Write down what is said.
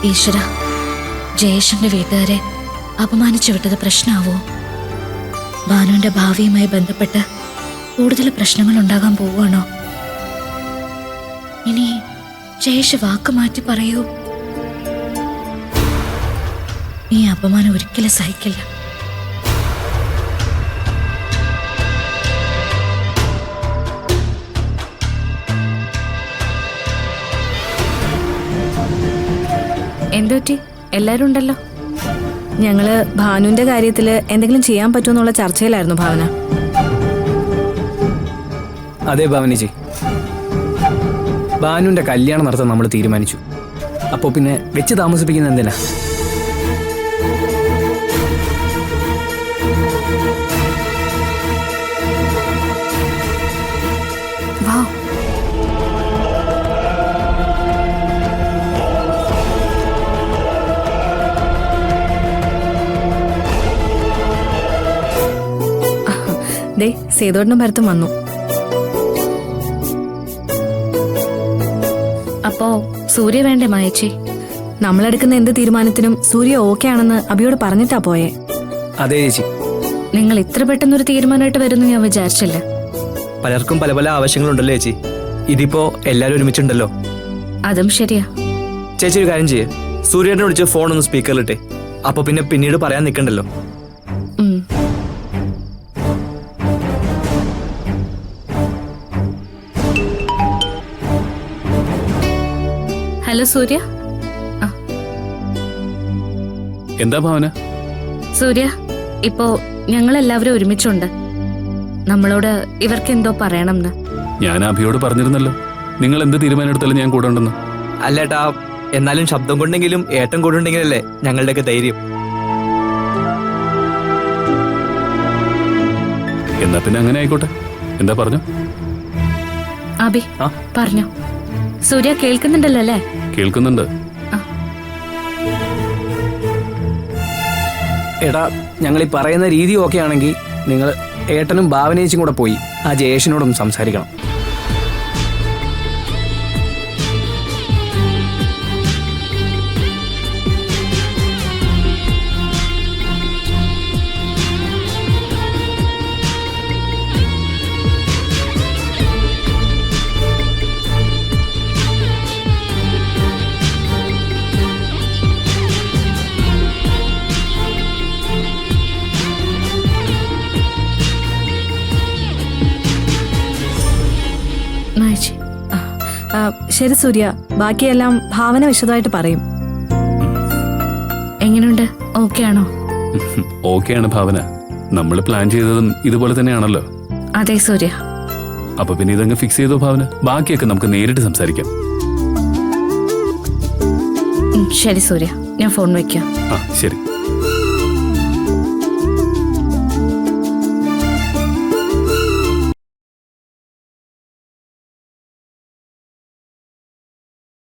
ഈശ്വര, ജയേഷിന്റെ വീട്ടുകാരെ അപമാനിച്ചു വിട്ടത് പ്രശ്നമാവോ? ഭാനുവിന്റെ ഭാവിയുമായി ബന്ധപ്പെട്ട് കൂടുതൽ പ്രശ്നങ്ങൾ ഉണ്ടാകാൻ പോവുകയാണോ? ഇനി ജയേഷ് വാക്ക് മാറ്റി പറയൂ? ഈ അപമാനം ഒരിക്കലും സഹിക്കില്ല. എന്തുപറ്റി? എല്ലാരും ഉണ്ടല്ലോ. ഞങ്ങള് ഭാനുവിന്റെ കാര്യത്തില് എന്തെങ്കിലും ചെയ്യാൻ പറ്റുമെന്നുള്ള ചർച്ചയിലായിരുന്നു ഭാവന. അതെ ഭാവനജി, ഭാനുവിന്റെ കല്യാണം നടത്താൻ നമ്മൾ തീരുമാനിച്ചു. അപ്പോ പിന്നെ വെച്ച് താമസിപ്പിക്കുന്ന എന്തിനാ? ദേ സേതോടിനും ഭരത്തും വന്നു. അപ്പോ സൂര്യ വേണ്ടേ മായച്ചി? നമ്മളെടുക്കുന്ന എന്ത് തീരുമാനത്തിനും സൂര്യ ഓക്കെ ആണെന്ന് അഭിയോട് പറഞ്ഞിട്ടാ പോയെ. അതെ ചേച്ചി, നിങ്ങൾ ഇത്ര പെട്ടെന്നൊരു തീരുമാനമായിട്ട് വരുന്നു ഞാൻ വിചാരിച്ചില്ല. പലർക്കും പല പല ആവശ്യങ്ങളുണ്ടല്ലോ ചേച്ചി. ഇതിപ്പോ എല്ലാരും ഒരുമിച്ചുണ്ടല്ലോ. അതും ശരിയാ. ചേച്ചി ഒരു കാര്യം ചെയ്യേ, സൂര്യനെ വിളിച്ച് ഫോൺ ഒന്ന് സ്പീക്കറിലിട്ടെ. അപ്പൊ പിന്നെ പിന്നീട് പറയാൻ നിൽക്കണ്ടല്ലോ. ഹലോ സൂര്യ. എന്താ ഭാവന? സൂര്യ, ഇപ്പോ ഞങ്ങളെല്ലാവരും ഒരുമിച്ചുണ്ട്. നമ്മളോട് ഇവർക്ക് എന്തോ പറയണമെന്ന്. ഞാൻ അഭിയോട് പറഞ്ഞിരുന്നല്ലോ, നിങ്ങൾ എന്ത് തീരുമാനം എടുത്താലും ഞാൻ കൂടെ ഉണ്ടെന്ന്. അല്ലേട്ടാ, എന്നാലും ശബ്ദം കൊണ്ടെങ്കിലും ഏട്ടൻ കൂടെ ഉണ്ടെങ്കിലല്ലേ ഞങ്ങളുടെയൊക്കെ ധൈര്യം. എന്നാ പിന്നെ അങ്ങനെ ആയിക്കോട്ടെ. എന്താ പറഞ്ഞു? അഭി പറഞ്ഞു. സൂര്യ കേൾക്കുന്നുണ്ടല്ലോ അല്ലേ? കേൾക്കുന്നുണ്ട്. എടാ, ഞങ്ങൾ ഈ പറയുന്ന രീതി ഓക്കെ ആണെങ്കിൽ നിങ്ങൾ ഏട്ടനും ഭാവനേച്ചും കൂടെ പോയി ആ ജയേഷിനോടൊന്ന് സംസാരിക്കണം. ശരി സൂര്യ, ബാക്കിയെല്ലാം ഭാവന വിശദമായിട്ട് പറയും. എങ്ങനെയുണ്ട്? ഓക്കെ ആണോ? ഓക്കെയാണ് ഭാവന. നമ്മൾ പ്ലാൻ ചെയ്തതും ഇതുപോലെ തന്നെയാണല്ലോ. അതെ സൂര്യ. അപ്പൊ പിന്നെ ഇതങ്ങ് ഫിക്സ് ചെയ്തോ ഭാവന. ബാക്കിയൊക്കെ നമുക്ക് നേരിട്ട് സംസാരിക്കാം. ശരി സൂര്യ, ഞാൻ ഫോൺ വയ്ക്കാം. ശരി.